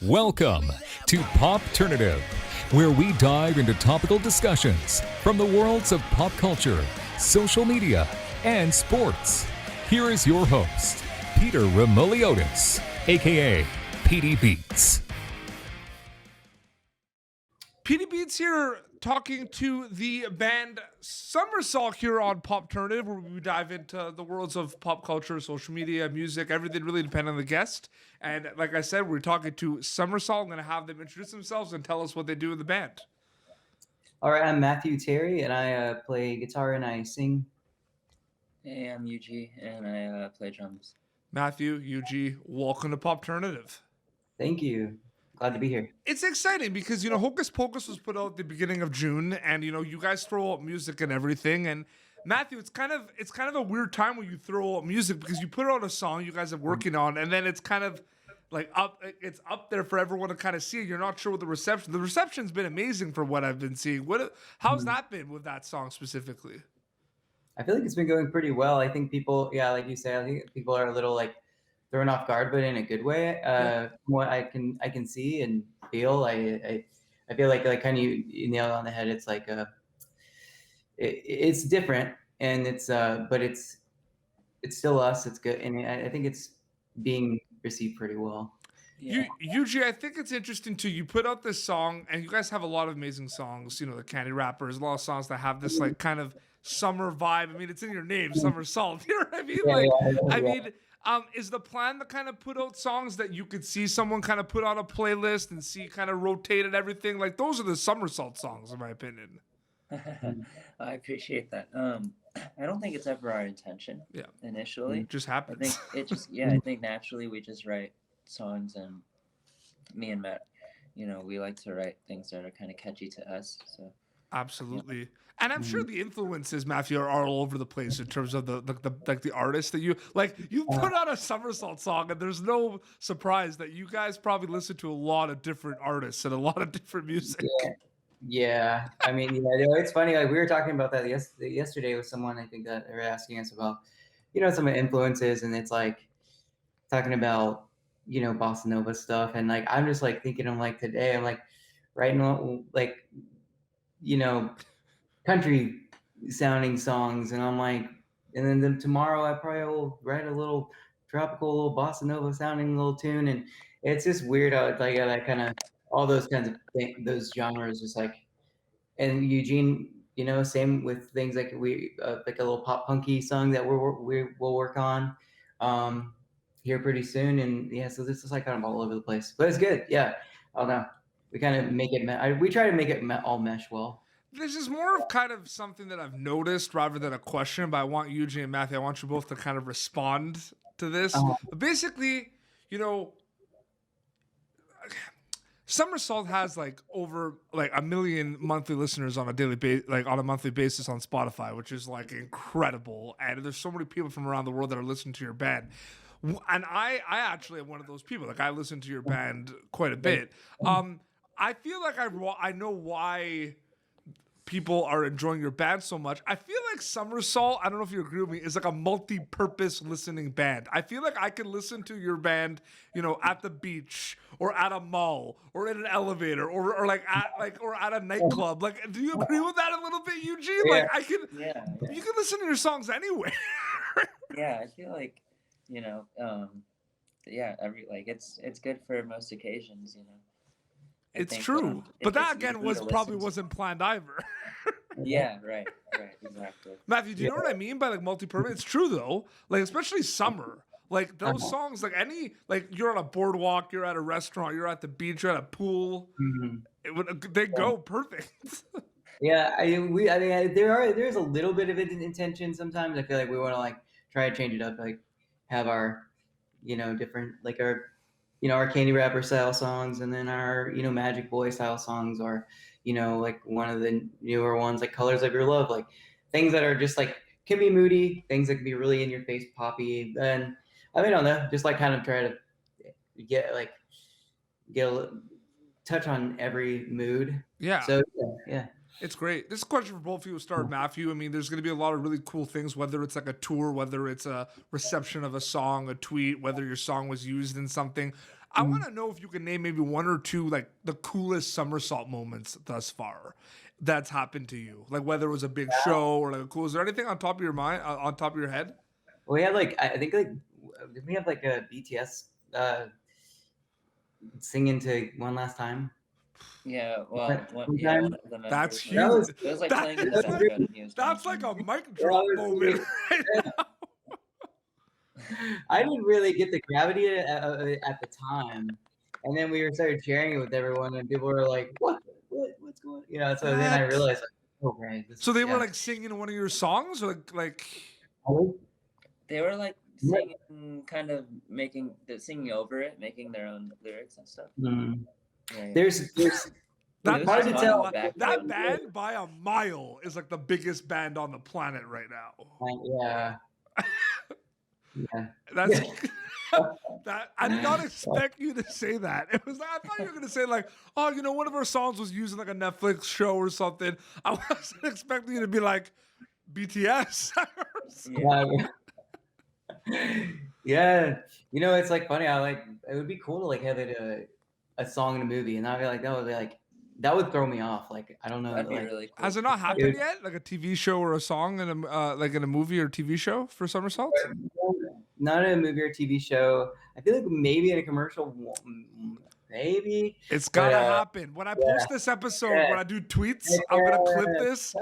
Welcome to Popternative, where we dive into topical discussions from the worlds of pop culture, social media, and sports. Here is your host, Peter Remoliotis, aka PD Beats. PD Beats here, talking to the band Somersault here on Popternative, where we dive into the worlds of pop culture, social media, music, everything really depending on the guest. And like I said, we're talking to Somersault. I'm going to have them introduce themselves and tell us what they do in the band. All right, I'm Matthew Terry, and I play guitar and I sing. Hey, I'm UG, and I play drums. Matthew, UG, welcome to Popternative. Thank you. Glad to be here. It's exciting because, Hocus Pocus was put out at the beginning of June, and, you guys throw out music and everything. And Matthew, it's kind of a weird time when you throw out music because you put out a song you guys are working on, and then it's kind of like it's up there for everyone to kind of see. You're not sure what the reception's been amazing for what I've been seeing. How's that been with that song specifically? I feel like it's been going pretty well. I think people, like you say, I think people are a little thrown off guard, but in a good way. From what I can see and feel, I feel like kind of you nailed it on the head. It's like it's different, and it's but it's still us. It's good, and I think it's being received pretty well. Yeah. Yuji, I think it's interesting too. You put out this song, and you guys have a lot of amazing songs. The Candy Rappers, a lot of songs that have this kind of summer vibe. I mean, it's in your name, Somersault. You know what I mean? Is the plan to kind of put out songs that you could see someone kind of put on a playlist and see kind of rotate and everything? Like those are the Somersault songs, in my opinion. I appreciate that. I don't think it's ever our intention. Yeah. Initially, it just happens. I think it just I think naturally we just write songs, and me and Matt, we like to write things that are kind of catchy to us. So absolutely. Yeah. And I'm sure the influences, Matthew, are all over the place in terms of the artists that you like. You put out a Somersault song, and there's no surprise that you guys probably listen to a lot of different artists and a lot of different music. Yeah. I mean, it's funny. Like we were talking about that yesterday with someone. I think that they were asking us about, some of the influences, and it's like talking about, bossa nova stuff, and I'm just thinking, I'm today, I'm writing country sounding songs, and I'm and then tomorrow I probably will write a little tropical, little bossa nova sounding little tune, and it's just weird how that kind of all those kinds of those genres, just and Eugene, same with things like we like a little pop punky song that we'll work on here pretty soon, and so this is kind of all over the place, but it's good. I don't know, we kind of make it we try to make it all mesh well. This is more of kind of something that I've noticed rather than a question, but I want Eugene and Matthew, I want you both to kind of respond to this. Basically, Somersault has over 1 million monthly listeners on a daily on a monthly basis on Spotify, which is incredible. And there's so many people from around the world that are listening to your band. And I actually am one of those people. I listen to your band quite a bit. I feel like I know why people are enjoying your band so much. I feel like Somersault, I don't know if you agree with me, is a multi-purpose listening band. I feel like I can listen to your band, at the beach or at a mall or in an elevator or at a nightclub. Do you agree with that a little bit, Eugene? Yeah. You can listen to your songs anywhere. Yeah, I feel like, it's good for most occasions, It's true, but that again wasn't planned either. Yeah, right, exactly. Matthew, do you know what I mean by multi-purpose? It's true though, those summer, songs, you're on a boardwalk, you're at a restaurant, you're at the beach, you're at a pool. Mm-hmm. They go perfect. Yeah, there's a little bit of intention sometimes. I feel like we want to try to change it up, have our, different our Candy Rapper style songs, and then our, Magic Boy style songs, or, one of the newer ones, Colors of Your Love, things that are just can be moody, things that can be really in your face poppy. And I don't know, just kind of try to get a touch on every mood. Yeah. So yeah. It's great. This is a question for both of you. We'll start with Matthew. I mean, there's going to be a lot of really cool things, whether it's a tour, whether it's a reception of a song, a tweet, whether your song was used in something. I want to know if you can name maybe one or two like the coolest somersault moments thus far that's happened to you. Like whether it was a big show or like a cool. Is there anything on top of your mind, on top of your head? We had like I think like did we have like a BTS singing to One Last Time? Yeah, well, One one time? of the That's members. huge. That was It was like That playing in the is best like, bed and he was that's playing. like a mic that drop was moment right now. I didn't really get the gravity at the time, and then we started sharing it with everyone, and people were like, what's going?" You know. So then I What? realized, like, oh right. So they were like singing one of your songs, or like They were like Yeah. singing, kind of singing over it, making their own lyrics and stuff. Mhm. Yeah, yeah. There's that was hard just to on tell. the background. that band by a mile is like the biggest band on the planet right now. Yeah. Yeah. That's that I did not expect you to say that. It was I thought you were gonna say like, oh, you know, one of our songs was used in like a Netflix show or something. I wasn't expecting you to be like BTS. Yeah. Yeah. You know, it's like funny. It would be cool to like have it a song in a movie, and I'd be like, that would throw me off. Like, I don't know. That'd be Like, really cool. Has it not happened yet? Like a TV show or a song in a like in a movie or TV show for somersaults? not in a movie or TV show. I feel like maybe in a commercial, maybe. It's gotta But, happen. When I post this episode, when I do tweets, I'm gonna clip this.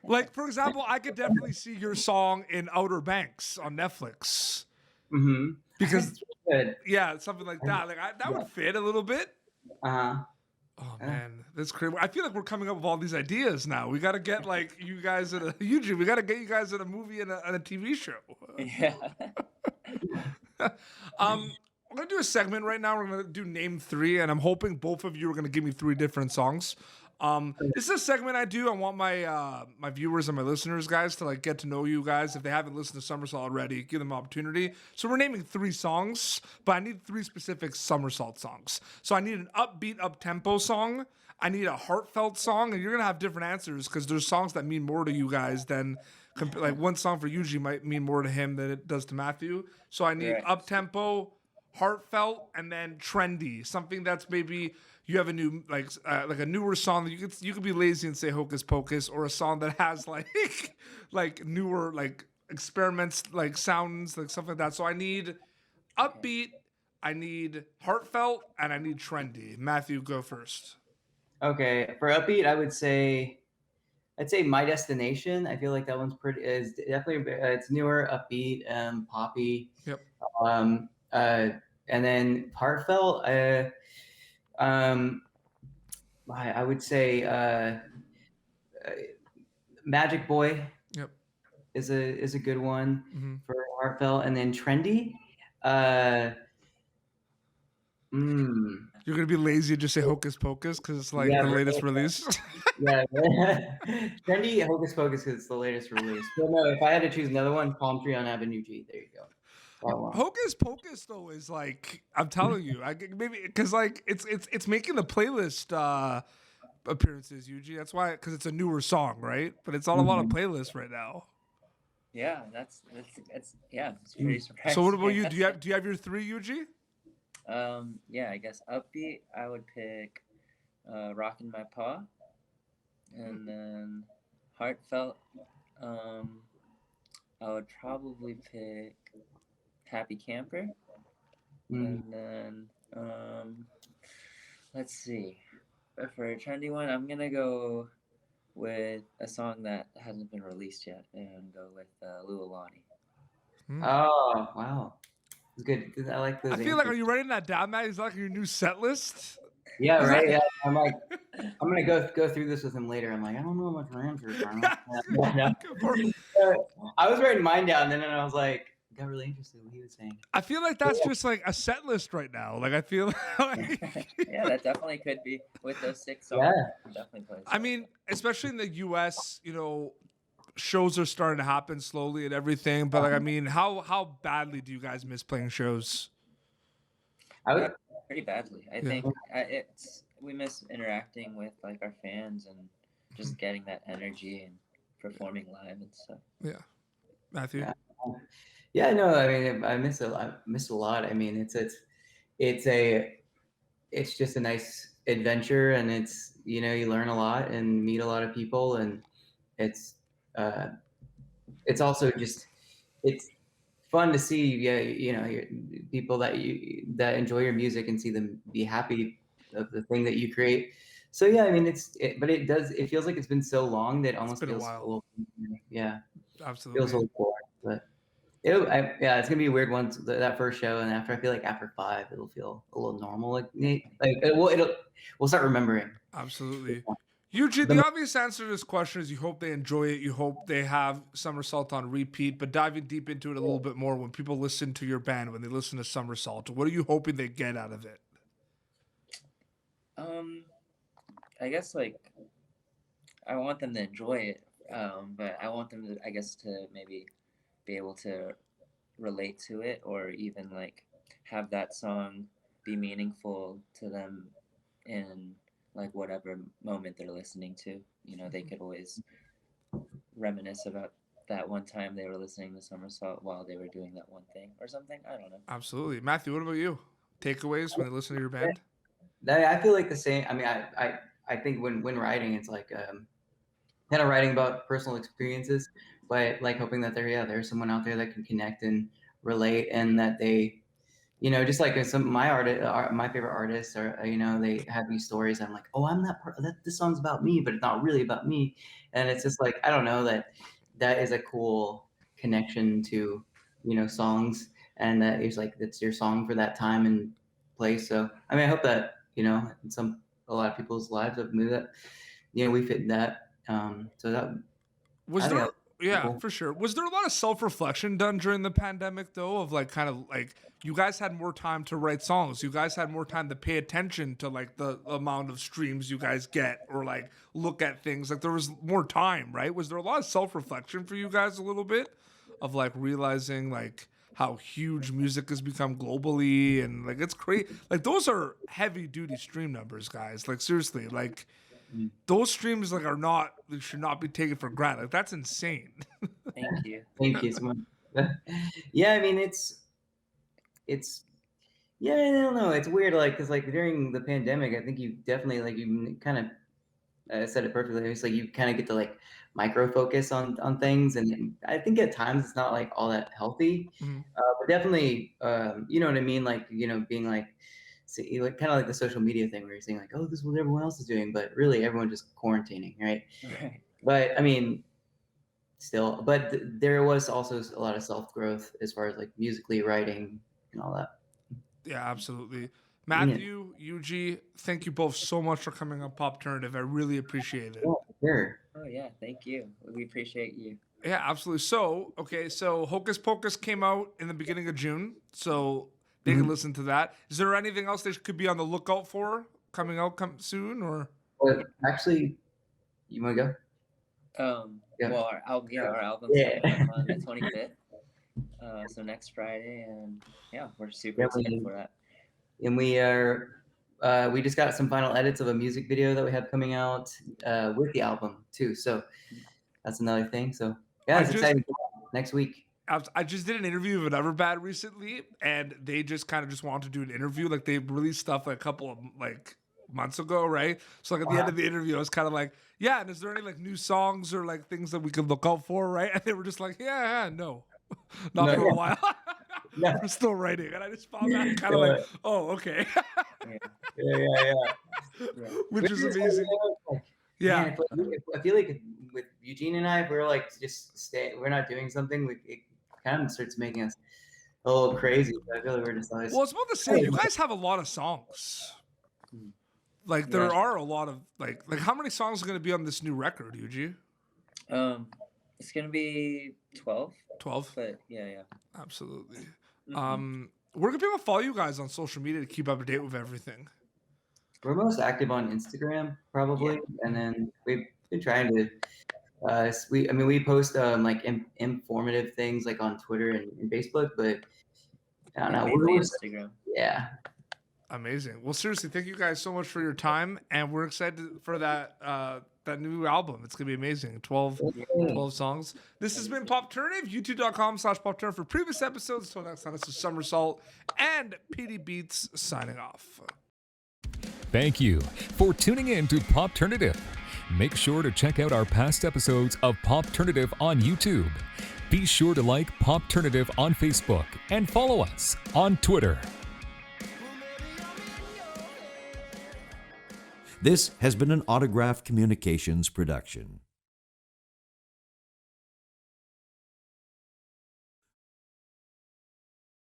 Like, for example, I could definitely see your song in Outer Banks on Netflix. Mm-hmm. Because good. yeah, something like that. Like that would fit a little bit. Uh-huh. Oh man, that's crazy. I feel like we're coming up with all these ideas now. We got to get like you guys in a YouTube. We got to get you guys in a movie and a TV show. Yeah. We're gonna do a segment right now. We're gonna do name three, and I'm hoping both of you are gonna give me three different songs. This is a segment I do. I want my my viewers and my listeners, guys, to like get to know you guys. If they haven't listened to Somersault already, give them an opportunity. So we're naming three songs, but I need three specific Somersault songs. So I need an upbeat, up-tempo song. I need a heartfelt song, and you're gonna have different answers because there's songs that mean more to you guys than like one song for Yuji might mean more to him than it does to Matthew. So I need Right. up-tempo, heartfelt, and then trendy. Something that's maybe you have a new like a newer song that you could be lazy and say Hocus Pocus, or a song that has like like newer like experiments like sounds like stuff like that. So I need upbeat, I need heartfelt, and I need trendy. Matthew, go first. Okay, for upbeat, I'd say My Destination. I feel like that one's is definitely it's newer, upbeat, poppy. Yep. And then heartfelt. I would say Magic Boy. Yep. Is a good one Mm-hmm. for heartfelt, and then trendy. You're gonna be lazy and just say Hocus Pocus because it's like the latest release. Yeah, trendy Hocus Pocus because it's the latest release. But no, if I had to choose another one, Palm Tree on Avenue G. There you go. Hocus Pocus though is like I'm telling you, maybe because like it's making the playlist appearances, Yuji. That's why because it's a newer song, right? But it's on a lot of playlists right now. Yeah, that's yeah, it's pretty surprising. So what about you? Do you have your three, Yuji? Yeah, I guess upbeat. I would pick "Rockin' My Paw," and then heartfelt. I would probably pick "Happy Camper," and then let's see. For a trendy one, I'm gonna go with a song that hasn't been released yet, and go with Lualani. Oh wow. Good. I like those. I feel like, are you writing that down, Matt? Is that like your new set list? Yeah, right. Yeah, I'm like, I'm gonna go through this with him later. I'm like, I don't know what your answers are. I was writing mine down, and then I was like, got really interested in what he was saying. I feel like that's just like a set list right now. Like I feel like Yeah, that definitely could be with those 6 songs. Yeah. Definitely plays. I mean, especially in the U.S., you know, shows are starting to happen slowly and everything. But like, I mean, how badly do you guys miss playing shows? Pretty badly. I think we miss interacting with like our fans and just getting that energy and performing live and stuff. Yeah, Matthew. Yeah, no, I mean, I miss a lot. I mean, it's a it's just a nice adventure, and it's, you know, you learn a lot and meet a lot of people, and it's uh, it's also just it's fun to see, yeah, you know, people that enjoy your music and see them be happy of the thing that you create. So yeah, I mean, but it feels like it's been so long that it It's almost been a feels a while. little, yeah, feels a Absolutely. little boring, but yeah, it's gonna be a weird one, that first show, and I feel like after 5, it'll feel a little normal, like we'll start remembering. Absolutely. Eugene, the obvious answer to this question is you hope they enjoy it. You hope they have Somersault on repeat. But diving deep into it a little bit more, when people listen to your band, when they listen to Somersault, what are you hoping they get out of it? I guess like I want them to enjoy it, but I want them to, I guess, to maybe be able to relate to it, or even like have that song be meaningful to them in like whatever moment they're listening to. You know, they could always reminisce about that one time they were listening to Somersault while they were doing that one thing or something. I don't know. Absolutely. Matthew, what about you? Takeaways when they listen to your band? I feel like the same. I mean, I think when writing, it's like kind of writing about personal experiences, but like hoping that there's someone out there that can connect and relate, and that they, you know, just like my favorite artists are, you know, they have these stories. I'm like, oh, I'm that this song's about me, but it's not really about me, and it's just like, I don't know, that is a cool connection to, you know, songs, and that is like that's your song for that time and place. So I mean, I hope that, you know, in a lot of people's lives, of maybe that, you know, we fit that. So that Was I think there, that's yeah, cool. for sure. Was there a lot of self reflection done during the pandemic, though, of like kind of like you guys had more time to write songs? You guys had more time to pay attention to like the amount of streams you guys get, or like look at things. Like there was more time, right? Was there a lot of self reflection for you guys a little bit of like realizing like how huge music has become globally, and like it's crazy. Like those are heavy duty stream numbers, guys. Like seriously, like those streams like are not, they should not be taken for granted. Like that's insane. Thank you. Thank you so much. Yeah, I mean, it's yeah, I don't know. It's weird, like, because like during the pandemic, I think you definitely, like, you kind of said it perfectly. It's like you kind of get to like micro focus on things, and I think at times it's not like all that healthy. Mhm. But definitely, you know what I mean? Like, you know, being like, see, like kind of like the social media thing where you're saying like, oh, this is what everyone else is doing, but really everyone just quarantining, right? Right. But I mean, still, but there was also a lot of self growth as far as like musically writing and all that. Yeah, absolutely. Yeah, Matthew, Yuji, thank you both so much for coming on Popternative. I really appreciate it. yeah, sure. Oh yeah, thank you. We appreciate you. Yeah, absolutely. So, okay, so Hocus Pocus came out in the beginning of June, so they can Mhm. listen to that. Is there anything else they could be on the lookout for coming out soon, or? But actually, you want to go? Yeah. Well, our album's Yeah. coming up on the 25th. So next Friday, and yeah, we're super Yeah, excited for that. And we just got some final edits of a music video that we have coming out with the album too. So that's another thing. So yeah, I it's just exciting. Next week. I just did an interview with Everbad recently, and they just kind of just wanted to do an interview. Like they released stuff like a couple of like months ago, right? So like at the end of the interview, I was kind of like, yeah, and is there any like new songs or like things that we could look out for, right? And they were just like, yeah, no, not No, for a while. Yeah. We're still writing, and I just found that kind of like, oh, okay, Yeah. which is amazing. Yeah, Man, I feel like with Eugene and I, if we're like just we're not doing something, it kind of starts making us a little crazy. I feel like we're just always. well, I was about to say, you guys have a lot of songs. Like there Yeah. are a lot of like how many songs are going to be on this new record, Yuji? It's gonna be 12, 12. but yeah. Absolutely. Mhm. Where can people follow you guys on social media to keep up to date with everything? We're most active on Instagram, probably, and then we've been trying to. We post like informative things like on Twitter and Facebook, but I don't Yeah, know. mainly Instagram. Yeah. Amazing. Well, seriously, thank you guys so much for your time, and we're excited for that that new album. It's gonna be amazing. 12 songs. This has been Popternative. YouTube.com/Popternative for previous episodes. Until next time, this is Somersault and PD Beats signing off. Thank you for tuning in to Popternative. Make sure to check out our past episodes of Popternative on YouTube. Be sure to like Popternative on Facebook and follow us on Twitter. This has been an Autograph Communications production.